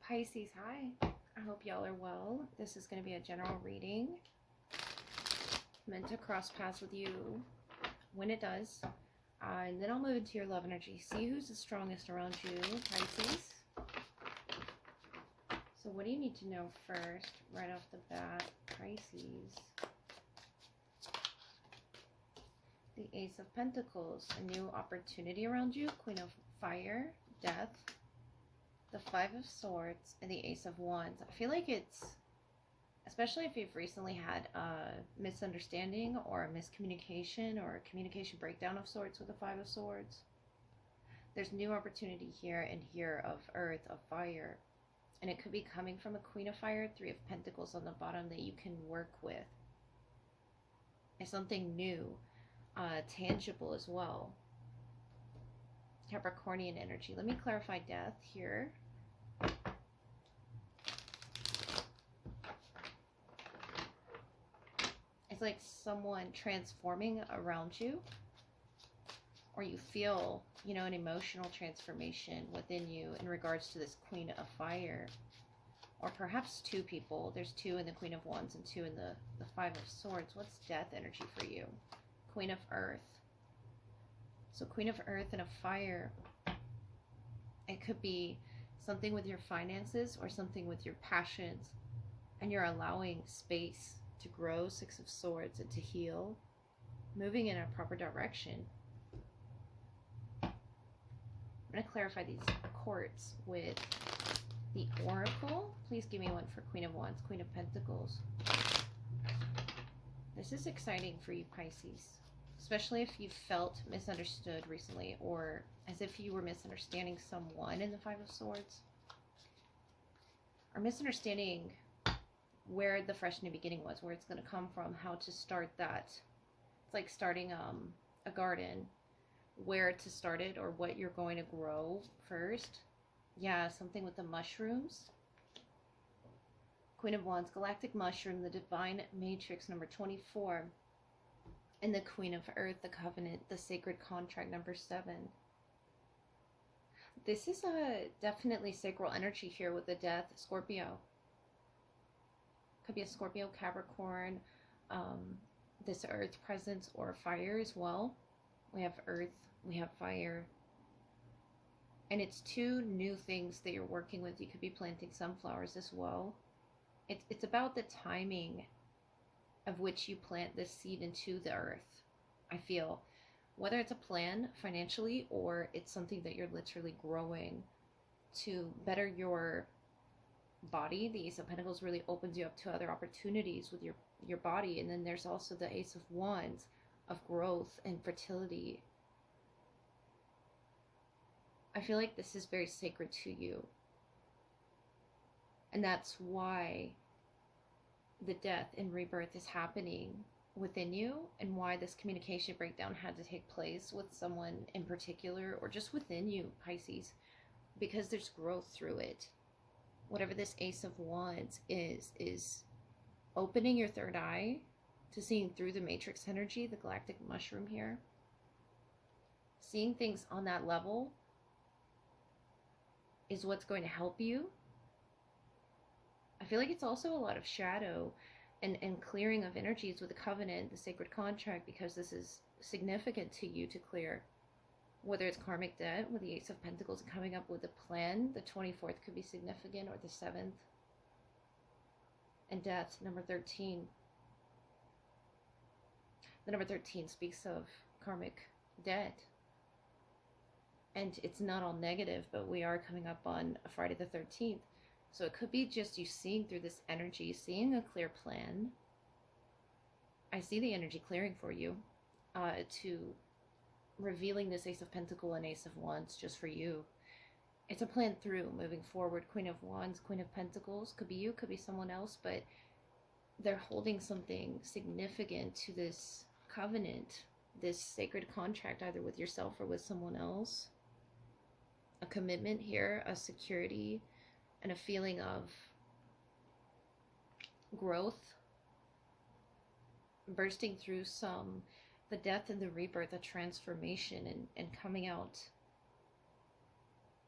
Pisces, hi. I hope y'all are well. This is going to be a general reading meant to cross paths with you when it does. And then I'll move into your love energy. See who's the strongest around you, Pisces. So what do you need to know first, right off the bat, Pisces? The Ace of Pentacles, a new opportunity around you. Queen of Fire, Death, the Five of Swords, and the Ace of Wands. I feel like it's, especially if you've recently had a misunderstanding or a miscommunication or a communication breakdown of sorts with the Five of Swords, there's new opportunity here and here of Earth, of Fire. And it could be coming from a Queen of Fire, Three of Pentacles on the bottom that you can work with. It's something new. Tangible as well. Capricornian energy. Let me clarify death here. It's like someone transforming around you, or you feel, you know, an emotional transformation within you in regards to this Queen of Fire, or perhaps two people. There's two in the Queen of Wands and two in the Five of Swords. What's death energy for you? Queen of Earth. So Queen of Earth and of Fire. It could be something with your finances or something with your passions, and you're allowing space to grow. Six of Swords, and to heal, moving in a proper direction. I'm going to clarify these courts with the Oracle. Please give me one for Queen of Wands, Queen of Pentacles. This is exciting for you, Pisces, especially if you felt misunderstood recently, or as if you were misunderstanding someone in the Five of Swords, or misunderstanding where the fresh new beginning was, where it's going to come from, how to start that. It's like starting a garden, where to start it or what you're going to grow first. Yeah, something with the mushrooms. Queen of Wands, Galactic Mushroom, the Divine Matrix, number 24. And the Queen of Earth, the Covenant, the Sacred Contract, number 7. This is a definitely sacral energy here with the Death, Scorpio. Could be a Scorpio, Capricorn, this Earth presence, or fire as well. We have Earth, we have fire. And it's two new things that you're working with. You could be planting sunflowers as well. It's about the timing of which you plant this seed into the earth, I feel. Whether it's a plan financially, or it's something that you're literally growing to better your body. The Ace of Pentacles really opens you up to other opportunities with your body. And then there's also the Ace of Wands, of growth and fertility. I feel like this is very sacred to you. And that's why the death and rebirth is happening within you, and why this communication breakdown had to take place with someone in particular, or just within you, Pisces, because there's growth through it. Whatever this Ace of Wands is opening your third eye to seeing through the matrix energy, the galactic mushroom here. Seeing things on that level is what's going to help you. I feel like it's also a lot of shadow and clearing of energies with the Covenant, the Sacred Contract, because this is significant to you to clear. Whether it's karmic debt with the Ace of Pentacles coming up with a plan, the 24th could be significant, or the 7th. And death, number 13. The number 13 speaks of karmic debt. And it's not all negative, but we are coming up on a Friday the 13th. So it could be just you seeing through this energy, seeing a clear plan. I see the energy clearing for you, to revealing this Ace of Pentacles and Ace of Wands just for you. It's a plan through moving forward. Queen of Wands, Queen of Pentacles, could be you, could be someone else, but they're holding something significant to this covenant, this sacred contract, either with yourself or with someone else. A commitment here, a security, and a feeling of growth, bursting through the death and the rebirth, a transformation, and coming out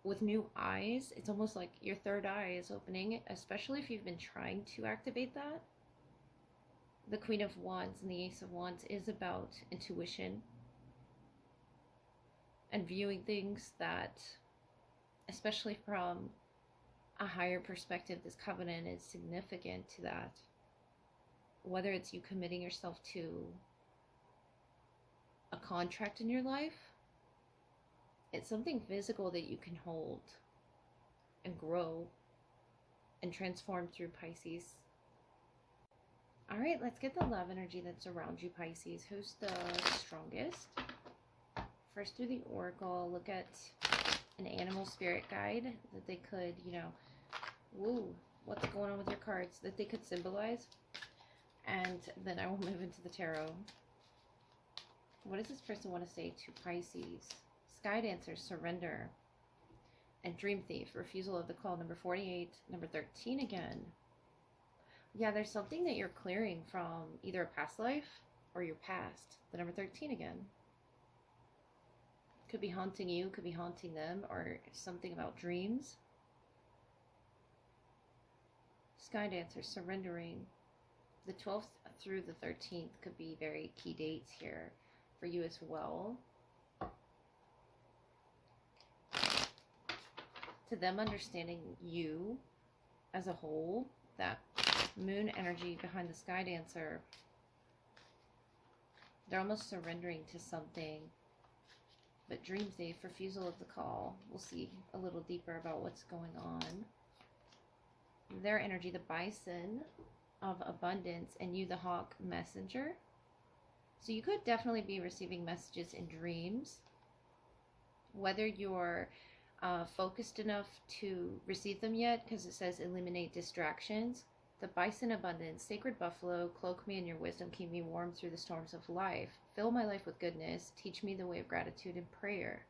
with new eyes. It's almost like your third eye is opening, especially if you've been trying to activate that. The Queen of Wands and the Ace of Wands is about intuition and viewing things that, especially from a higher perspective, this covenant is significant to that. Whether it's you committing yourself to a contract in your life, it's something physical that you can hold and grow and transform through, Pisces. All right, let's get the love energy that's around you, Pisces. Who's the strongest? First, through the oracle, look at an animal spirit guide that they could, what's going on with your cards, that they could symbolize. And then I will move into the tarot. What does this person want to say to Pisces? Sky Dancer, surrender. And Dream Thief, refusal of the call. Number 48, number 13 again. Yeah, there's something that you're clearing from either a past life or your past. The number 13 again. Could be haunting you, could be haunting them, or something about dreams. Sky Dancer, surrendering. The 12th through the 13th could be very key dates here for you as well. To them understanding you as a whole, that moon energy behind the Sky Dancer, they're almost surrendering to something. But Dream Thief, refusal of the call. We'll see a little deeper about what's going on. Their energy, the Bison of abundance, and you, the Hawk messenger. So you could definitely be receiving messages in dreams. Whether you're focused enough to receive them yet, because it says eliminate distractions. The Bison abundance, sacred buffalo, cloak me in your wisdom, keep me warm through the storms of life. Fill my life with goodness, teach me the way of gratitude and prayer.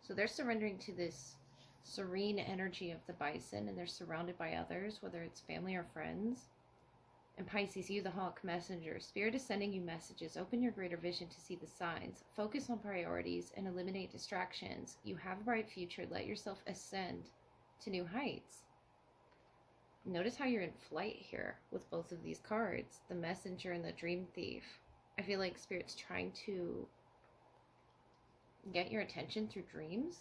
So they're surrendering to this serene energy of the Bison, and they're surrounded by others, whether it's family or friends. And Pisces, you, the Hawk messenger, Spirit is sending you messages. Open your greater vision to see the signs. Focus on priorities and eliminate distractions. You have a bright future. Let yourself ascend to new heights. Notice how you're in flight here with both of these cards, the Messenger and the Dream Thief. I feel like Spirit's trying to get your attention through dreams,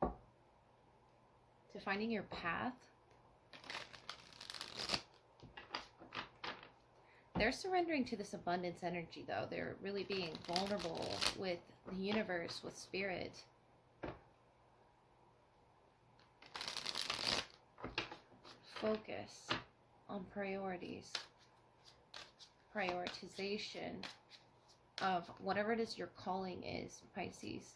to finding your path. They're surrendering to this abundance energy, though. They're really being vulnerable with the universe, with Spirit. Focus on priorities. Prioritization of whatever it is your calling is, Pisces.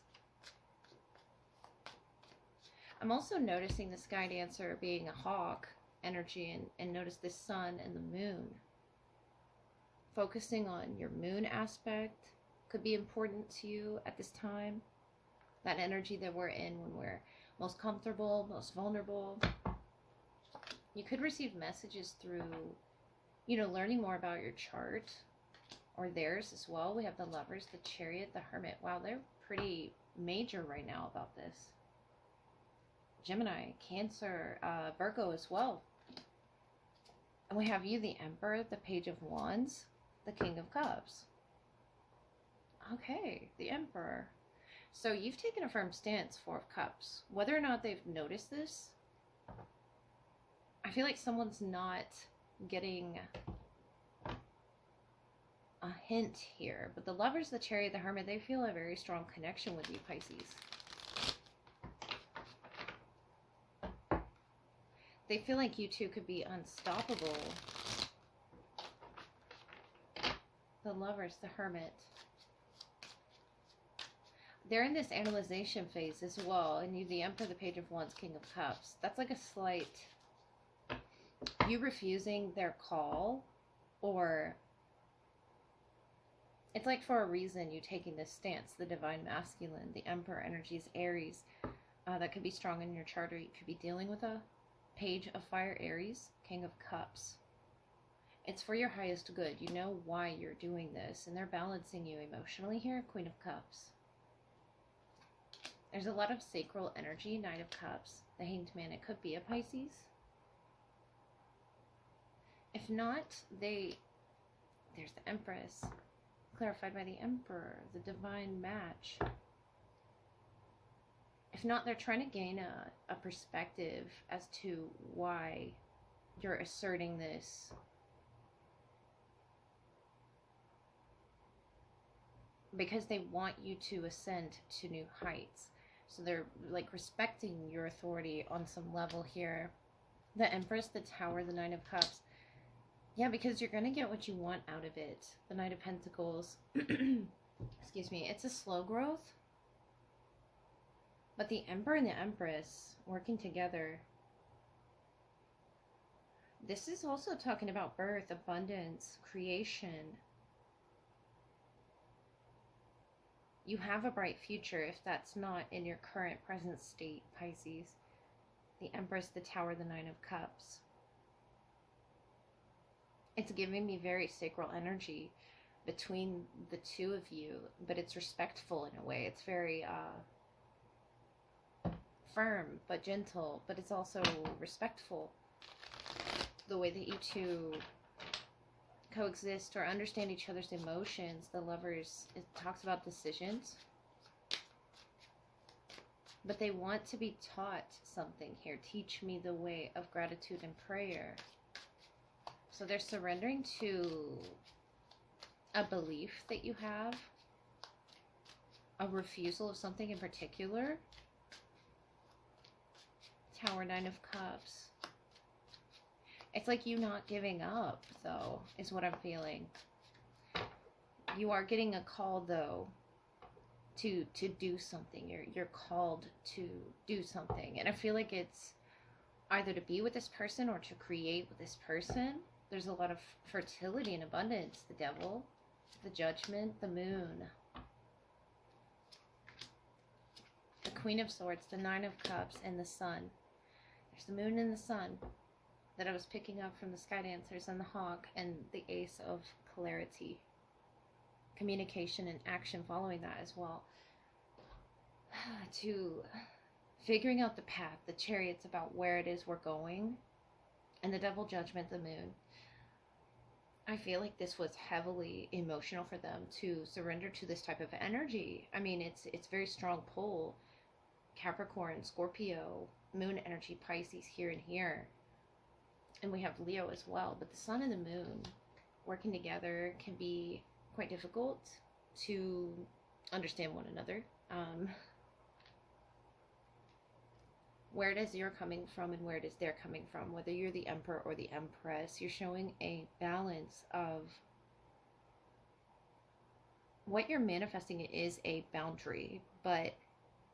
I'm also noticing the Sky Dancer being a hawk energy, and notice the sun and the moon. Focusing on your moon aspect could be important to you at this time. That energy that we're in when we're most comfortable, most vulnerable. You could receive messages through, learning more about your chart or theirs as well. We have the Lovers, the Chariot, the Hermit. Wow, they're pretty major right now about this. Gemini, Cancer, Virgo as well. And we have you, the Emperor, the Page of Wands, the King of Cups. Okay, the Emperor. So you've taken a firm stance, Four of Cups. Whether or not they've noticed this, I feel like someone's not getting a hint here. But the Lovers, the Chariot, the Hermit, they feel a very strong connection with you, Pisces. They feel like you two could be unstoppable. The Lovers, the Hermit. They're in this analyzation phase as well. And you, the Emperor, the Page of Wands, King of Cups. That's like a slight... you refusing their call, or it's like for a reason you taking this stance. The Divine Masculine, the Emperor energies, Aries. That could be strong in your chart, or you could be dealing with a Page of Fire, Aries, King of Cups. It's for your highest good. You know why you're doing this, and they're balancing you emotionally here, Queen of Cups. There's a lot of sacral energy, Knight of Cups, the Hanged Man. It could be a Pisces. If not, there's the Empress, clarified by the Emperor, the divine match. If not, they're trying to gain a perspective as to why you're asserting this. Because they want you to ascend to new heights. So they're like respecting your authority on some level here. The Empress, the Tower, the Nine of Cups. Yeah, because you're going to get what you want out of it. The Knight of Pentacles. Excuse me. It's a slow growth. But the Emperor and the Empress working together. This is also talking about birth, abundance, creation. You have a bright future if that's not in your current present state, Pisces. The Empress, the Tower, the Nine of Cups. It's giving me very sacral energy between the two of you, but it's respectful in a way. It's very firm but gentle, but it's also respectful. The way that you two coexist or understand each other's emotions. The Lovers, it talks about decisions, but they want to be taught something here. Teach me the way of gratitude and prayer. So they're surrendering to a belief that you have, a refusal of something in particular. Tower, Nine of Cups. It's like you not giving up, though, is what I'm feeling. You are getting a call, though, to do something. You're called to do something. And I feel like it's either to be with this person or to create with this person. There's a lot of fertility and abundance. The Devil, the Judgment, the Moon. The Queen of Swords, the Nine of Cups, and the Sun. There's the Moon and the Sun that I was picking up from the Sky Dancers and the Hawk, and the Ace of Clarity. Communication and action following that as well. To figuring out the path, the Chariots about where it is we're going, and the Devil, Judgment, the Moon. I feel like this was heavily emotional for them to surrender to this type of energy. I mean, it's very strong pull. Capricorn, Scorpio, Moon energy, Pisces here and here. And we have Leo as well. But the Sun and the Moon working together can be quite difficult to understand one another. Where it is you're coming from and where it is they're coming from, whether you're the Emperor or the Empress, you're showing a balance of what you're manifesting is a boundary, but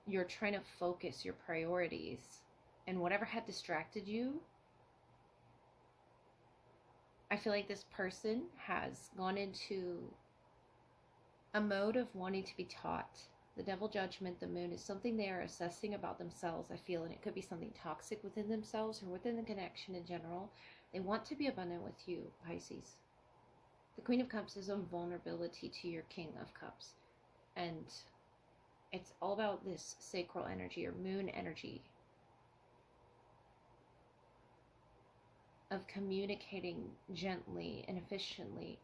you're trying to focus your priorities, and whatever had distracted you, I feel like this person has gone into a mode of wanting to be taught. The Devil, Judgment, the Moon is something they are assessing about themselves, I feel, and it could be something toxic within themselves or within the connection in general. They want to be abundant with you, Pisces. The Queen of Cups is a vulnerability to your King of Cups, and it's all about this sacral energy or moon energy of communicating gently and efficiently.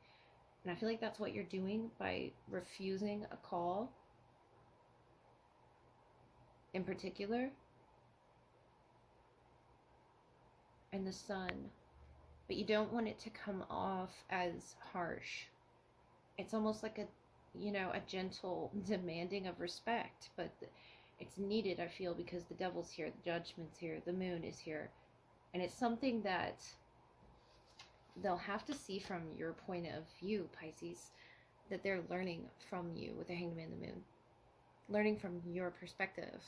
And I feel like that's what you're doing by refusing a call in particular. And the Sun. But you don't want it to come off as harsh. It's almost like a gentle demanding of respect. But it's needed, I feel, because the Devil's here, the Judgment's here, the Moon is here. And it's something that they'll have to see from your point of view, Pisces, that they're learning from you with the Hanged Man and the Moon. Learning from your perspective.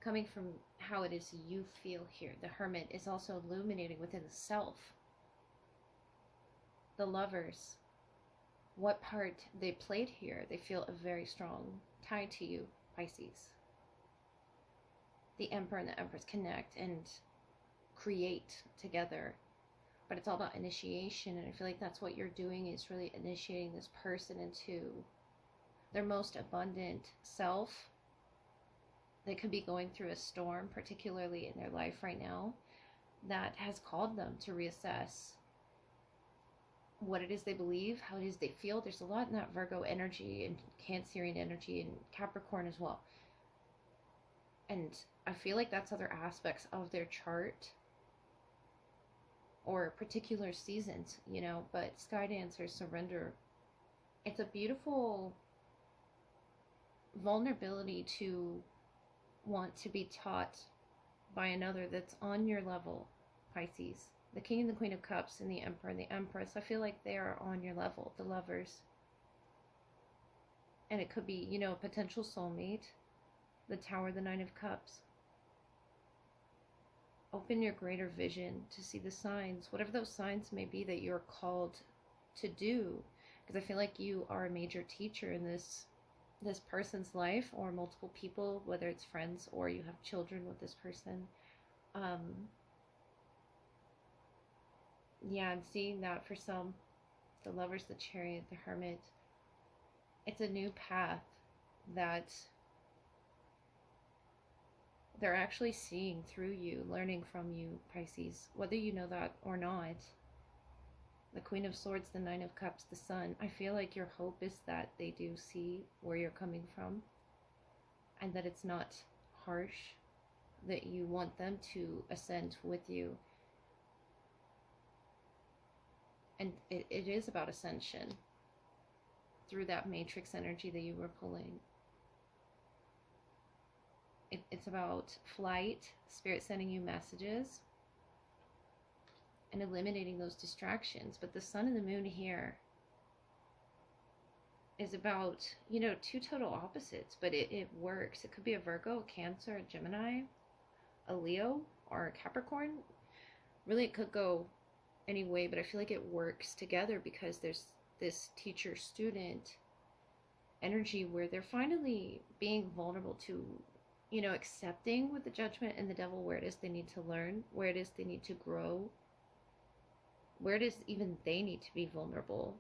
Coming from how it is you feel here. The Hermit is also illuminating within the self. The Lovers, what part they played here, they feel a very strong tie to you, Pisces. The Emperor and the Empress connect and create together. But it's all about initiation, and I feel like that's what you're doing, is really initiating this person into their most abundant self. They could be going through a storm, particularly in their life right now, that has called them to reassess what it is they believe, how it is they feel. There's a lot in that Virgo energy and Cancerian energy and Capricorn as well. And I feel like that's other aspects of their chart or particular seasons, you know, but Sky Dancer, surrender. It's a beautiful vulnerability to want to be taught by another that's on your level, Pisces. The King and the Queen of Cups and the Emperor and the Empress, I feel like they are on your level, the Lovers. And it could be, you know, a potential soulmate. The Tower, the Nine of Cups. Open your greater vision to see the signs, whatever those signs may be that you're called to do. Because I feel like you are a major teacher in this person's life, or multiple people, whether it's friends or you have children with this person. Yeah, I'm seeing that for some. The Lovers, the Chariot, the Hermit. It's a new path that they're actually seeing through you, learning from you, Pisces, whether you know that or not. The Queen of Swords, the Nine of Cups, the Sun. I feel like your hope is that they do see where you're coming from and that it's not harsh, that you want them to ascend with you. And it is about ascension through that matrix energy that you were pulling. It's about flight, Spirit sending you messages, and eliminating those distractions. But the Sun and the Moon here is about, you know, two total opposites, but it works. It could be a Virgo, a Cancer, a Gemini, a Leo, or a Capricorn. Really, it could go any way, but I feel like it works together because there's this teacher-student energy where they're finally being vulnerable to, you know, accepting with the Judgment and the Devil where it is they need to learn, where it is they need to grow, where it is even they need to be vulnerable.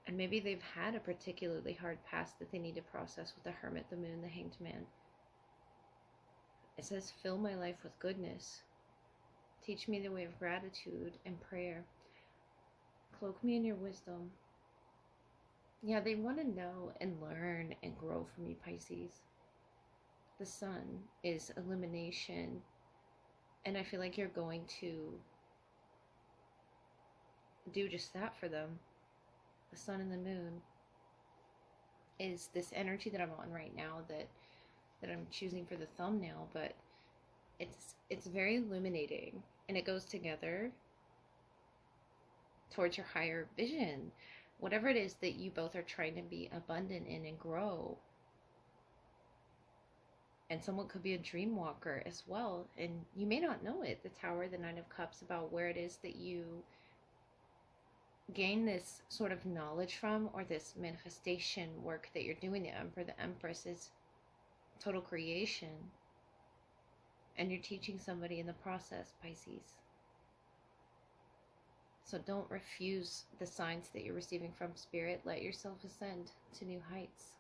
And maybe they've had a particularly hard past that they need to process with the Hermit, the Moon, the Hanged Man. It says, fill my life with goodness. Teach me the way of gratitude and prayer. Cloak me in your wisdom. Yeah, they want to know and learn and grow from you, Pisces. The Sun is illumination. And I feel like you're going to do just that for them. The Sun and the Moon is this energy that I'm on right now that I'm choosing for the thumbnail, but it's very illuminating, and it goes together towards your higher vision, whatever it is that you both are trying to be abundant in and grow. And someone could be a dream walker as well, and you may not know it. The Tower, the Nine of Cups, about where it is that you gain this sort of knowledge from, or this manifestation work that you're doing. The Emperor, the Empress is total creation, and you're teaching somebody in the process, Pisces. So don't refuse the signs that you're receiving from Spirit. Let yourself ascend to new heights.